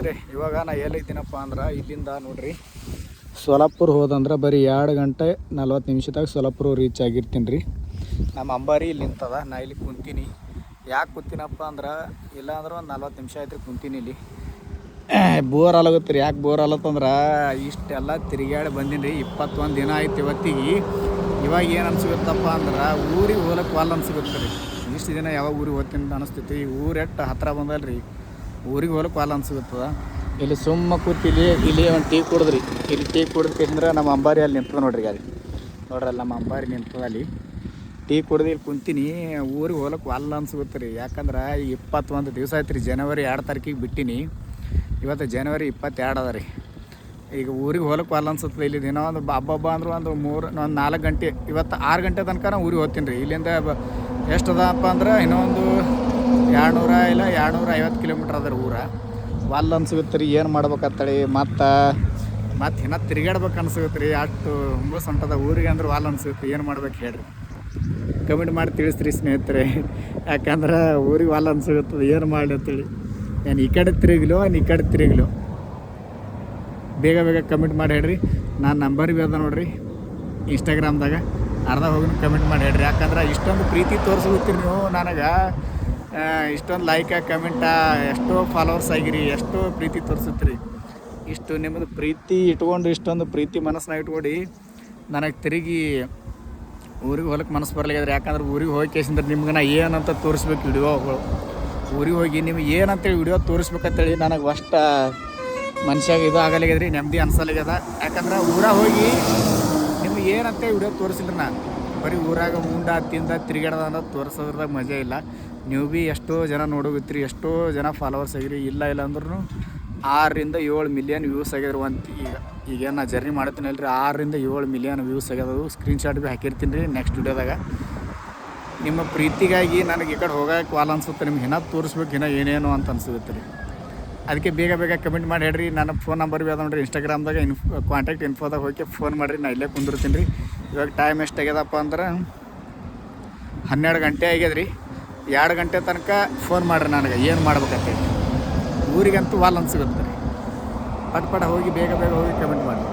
ಸ್ನೇಹಿತರೆ, ಇವಾಗ ನಾ ಎಲ್ಲಿದ್ದೀನಪ್ಪ ಅಂದ್ರೆ ಇಲ್ಲಿಂದ ನೋಡ್ರಿ ಸೋಲಾಪುರ ಹೋದಂದ್ರೆ ಬರೀ 2 ಗಂಟೆ 40 ನಿಮಿಷದಾಗ ಸೋಲಾಪುರ ರೀಚ್ ಆಗಿರ್ತೀನಿ ರೀ. ನಮ್ಮ ಅಂಬಾರಿ ಇಲ್ಲಿ ನಿಂತದ, ನಾ ಇಲ್ಲಿ ಕುಂತೀನಿ. ಯಾಕೆ ಕೂತೀನಪ್ಪ ಅಂದ್ರೆ ಇಲ್ಲ ಅಂದ್ರೆ ಒಂದು 40 ನಿಮಿಷ ಆಯ್ತು ರೀ ಕುಂತೀನಿ ಇಲ್ಲಿ. ಬೋರ್ ಆಲಗುತ್ತೆ ರೀ. ಯಾಕೆ ಬೋರ್ ಆಲತ್ತಂದ್ರೆ ಇಷ್ಟೆಲ್ಲ ತಿರುಗಾಡಿ ಬಂದೀನಿ ರೀ. 21 ದಿನ ಆಯ್ತು ಇವತ್ತಿಗೆ. ಇವಾಗ ಏನು ಅನ್ಸಿಗುತ್ತಪ್ಪ ಅಂದ್ರೆ ಊರಿಗೆ ಹೋಲಕ್ಕೆ ವಾಲ್ ಅನ್ಸಿಗುತ್ತೆ ರೀ. ಇಷ್ಟು ದಿನ ಯಾವಾಗ ಊರಿಗೆ ಹೋಗ್ತೀನಿ ಅಂತ ಅನಿಸ್ತೈತಿ. ಊರು ಎಷ್ಟು ಹತ್ತಿರ ಬಂದಲ್ಲ ರೀ, ಊರಿಗೆ ಹೋಲಕ್ಕೆ ವಾಲ್ ಅನ್ಸಿಗುತ್ತದ. ಇಲ್ಲಿ ಸುಮ್ಮ ಕೂತಿ ಇಲ್ಲಿ ಒಂದು ಟೀ ಕುಡಿದ್ರಿ. ಇಲ್ಲಿ ಟೀ ಕುಡಿದ್ಕಂದ್ರೆ ನಮ್ಮ ಅಂಬಾರಿ ಅಲ್ಲಿ ನಿಂತದ ನೋಡ್ರಿ. ಅಲ್ಲಿ ನೋಡ್ರಲ್ಲ ನಮ್ಮ ಅಂಬಾರಿ ನಿಂತದ. ಅಲ್ಲಿ ಟೀ ಕುಡ್ದು ಇಲ್ಲಿ ಕುಂತೀನಿ. ಊರಿಗೆ ಹೋಲಕ್ಕೆ ವಾಲ್ ಅನ್ಸಿಗುತ್ತೆ ರೀ. ಯಾಕಂದ್ರೆ 21 ದಿವಸ ಆಯ್ತು ರೀ. ಜನವರಿ 2 ತಾರೀಕಿಗೆ ಬಿಟ್ಟಿನಿ. ಇವತ್ತು ಜನವರಿ 22 ಅದ ರೀ. ಈಗ ಊರಿಗೆ ಹೋಲಕ್ಕೆ ವಾಲ್ ಅನ್ಸುತ್ತೆ. ಇಲ್ಲಿ ದಿನ ಒಂದು ಹಬ್ಬ ಅಂದ್ರೆ ಒಂದು 4 ಗಂಟೆ, ಇವತ್ತು 6 ಗಂಟೆ ತನಕ ನಾವು ಊರಿಗೆ ಹೋಗ್ತೀನಿ ರೀ. ಇಲ್ಲಿಂದ ಎಷ್ಟು ಅದಪ್ಪ ಅಂದ್ರೆ ಇನ್ನೊಂದು 200 ಇಲ್ಲ 250 ಕಿಲೋಮೀಟ್ರ್ ಅದ ರೀ ಊರ. ವಾಲ್ ಅನ್ಸಿಗುತ್ತೆ ರೀ. ಏನು ಮಾಡ್ಬೇಕಂತೇಳಿ ಮತ್ತೆ ಇನ್ನೂ ತಿರುಗಾಡ್ಬೇಕು ಅನ್ಸಿಗುತ್ತೆ ರೀ. ಅಷ್ಟು ಹುಂಬಸ್ ಹೊಂಟದ ಊರಿಗೆ ಅಂದ್ರೆ ವಾಲ್ ಅನ್ಸುತ್ತೆ. ಏನು ಮಾಡ್ಬೇಕು ಹೇಳ್ರಿ, ಕಮೆಂಟ್ ಮಾಡಿ ತಿಳಿಸ್ರಿ ಸ್ನೇಹಿತರೆ. ಯಾಕಂದ್ರೆ ಊರಿಗೆ ವಾಲ್ ಅನ್ಸಿಗುತ್ತದೆ. ಏನು ಮಾಡಲಿ ಅಂತೇಳಿ, ನಾನು ಈ ಕಡೆ ತಿರುಗಲು ಈ ಕಡೆ ತಿರುಗಲು ಬೇಗ ಕಮೆಂಟ್ ಮಾಡಿ ಹೇಳ್ರಿ. ನಾನು ನಂಬರ್ ಬಿ ಅದ ನೋಡ್ರಿ ಇನ್ಸ್ಟಾಗ್ರಾಮ್ದಾಗ, ಅರ್ಧ ಹೋಗಿ ಕಮೆಂಟ್ ಮಾಡಿ ಹೇಳ್ರಿ. ಯಾಕಂದ್ರೆ ಇಷ್ಟೊಂದು ಪ್ರೀತಿ ತೋರಿಸ್ಬಿಡ್ತೀರಿ ನೀವು ನನಗೆ. ಇಷ್ಟೊಂದು ಲೈಕ ಕಮೆಂಟ, ಎಷ್ಟೋ ಫಾಲೋವರ್ಸ್ ಆಗಿರಿ, ಎಷ್ಟೋ ಪ್ರೀತಿ ತೋರಿಸುತ್ತೀರಿ. ಇಷ್ಟು ನಿಮ್ಮದು ಪ್ರೀತಿ ಇಟ್ಕೊಂಡು, ಇಷ್ಟೊಂದು ಪ್ರೀತಿ ಮನಸ್ಸನ್ನ ಇಟ್ಕೊಂಡು ನನಗೆ ತಿರುಗಿ ಊರಿಗೆ ಹೋಗಕ್ಕೆ ಮನಸ್ಸು ಬರಲಿಲ್ಲ. ಯಾಕಂದ್ರೆ ಊರಿಗೆ ಹೋಗಿ ಕೇಸಿಂದ್ರೆ ನಿಮ್ಗೆ ನಾ ಏನಂತ ತೋರಿಸ್ಬೇಕು ವಿಡಿಯೋಗಳು. ಊರಿಗೆ ಹೋಗಿ ನಿಮ್ಗೆ ಏನಂತೇಳಿ ವಿಡಿಯೋ ತೋರಿಸ್ಬೇಕಂತೇಳಿ ನನಗೆ ಅಷ್ಟು ಮನುಷ್ಯಾಗ ಇದು ಆಗಲಿಗ್ಯದ ರೀ, ನೆಮ್ಮದಿ ಅನ್ಸಲಿಗ್ಯದ. ಯಾಕಂದ್ರೆ ಊರಾಗ ಹೋಗಿ ನಿಮ್ಗೆ ಏನಂತೇಳಿ ವಿಡಿಯೋ ತೋರಿಸಿಲ್ಲ. ನಾನು ಬರೀ ಊರಾಗ ಉಂಡ ತಿಂದ ತಿರುಗಾಡೋದ ಅನ್ನೋದು ತೋರಿಸೋದ್ರದಾಗ ಮಜಾ ಇಲ್ಲ. ನೀವು ಭೀ ಎಷ್ಟೋ ಜನ ನೋಡೋಗುತ್ತೀರಿ, ಎಷ್ಟೋ ಜನ ಫಾಲೋವರ್ಸ್ ಆಗಿರಿ. ಇಲ್ಲ ಅಂದ್ರೂ 6 ರಿಂದ 7 ಮಿಲಿಯನ್ ವ್ಯೂಸ್ ಆಗ್ಯದ್ರು. ಈಗ ನಾ ಜರ್ನಿ ಮಾಡ್ತೀನಿ ಅಲ್ರಿ, 6 ರಿಂದ 7 ಮಿಲಿಯನ್ ವ್ಯೂಸ್ ಆಗ್ಯದವು. ಸ್ಕ್ರೀನ್ಶಾಟ್ ಭೀ ಹಾಕಿರ್ತೀನಿ ರೀ ನೆಕ್ಸ್ಟ್ ವಿಡಿಯೋದಾಗ. ನಿಮ್ಮ ಪ್ರೀತಿಗಾಗಿ ನನಗೆ ಈ ಕಡೆ ಹೋಗೋಕೆ ವಾಲ್ ಅನ್ಸುತ್ತೆ. ನಿಮ್ಗೆ ಇನ್ನೂ ತೋರಿಸ್ಬೇಕು, ಇನ್ನೂ ಏನೇನೋ ಅಂತ ಅನ್ಸುತ್ತೆ ರೀ. ಅದಕ್ಕೆ ಬೇಗ ಕಮೆಂಟ್ ಮಾಡಿ ಹೇಳ್ರಿ. ನನ್ನ ಫೋನ್ ನಂಬರ್ ಭೀ ಅದ ನೋಡಿರಿ ಇನ್ಸ್ಟಾಗ್ರಾಮ್ದಾಗ, ಕಾಂಟ್ಯಾಕ್ಟ್ ಇನ್ಫೋದಾಗ ಹೋಗಿ ಫೋನ್ ಮಾಡಿರಿ. ನಾ ಇಲ್ಲೇ ಕುಂದಿರ್ತೀನಿ ರೀ. ಇವಾಗ ಟೈಮ್ ಎಷ್ಟಾಗ್ಯದಪ್ಪ ಅಂದ್ರೆ 12 ಗಂಟೆ ಆಗ್ಯದ ರೀ. 2 ಗಂಟೆ ತನಕ ಫೋನ್ ಮಾಡಿರಿ ನನಗೆ, ಏನು ಮಾಡ್ಬೇಕಂತೇಳಿ. ಊರಿಗಂತೂ ವಾಲ್ ಅನ್ಸಿಗುತ್ತೆ ರೀ. ಪಟ್ ಹೋಗಿ ಬೇಗ ಹೋಗಿ ಕಮೆಂಟ್ ಮಾಡಿ.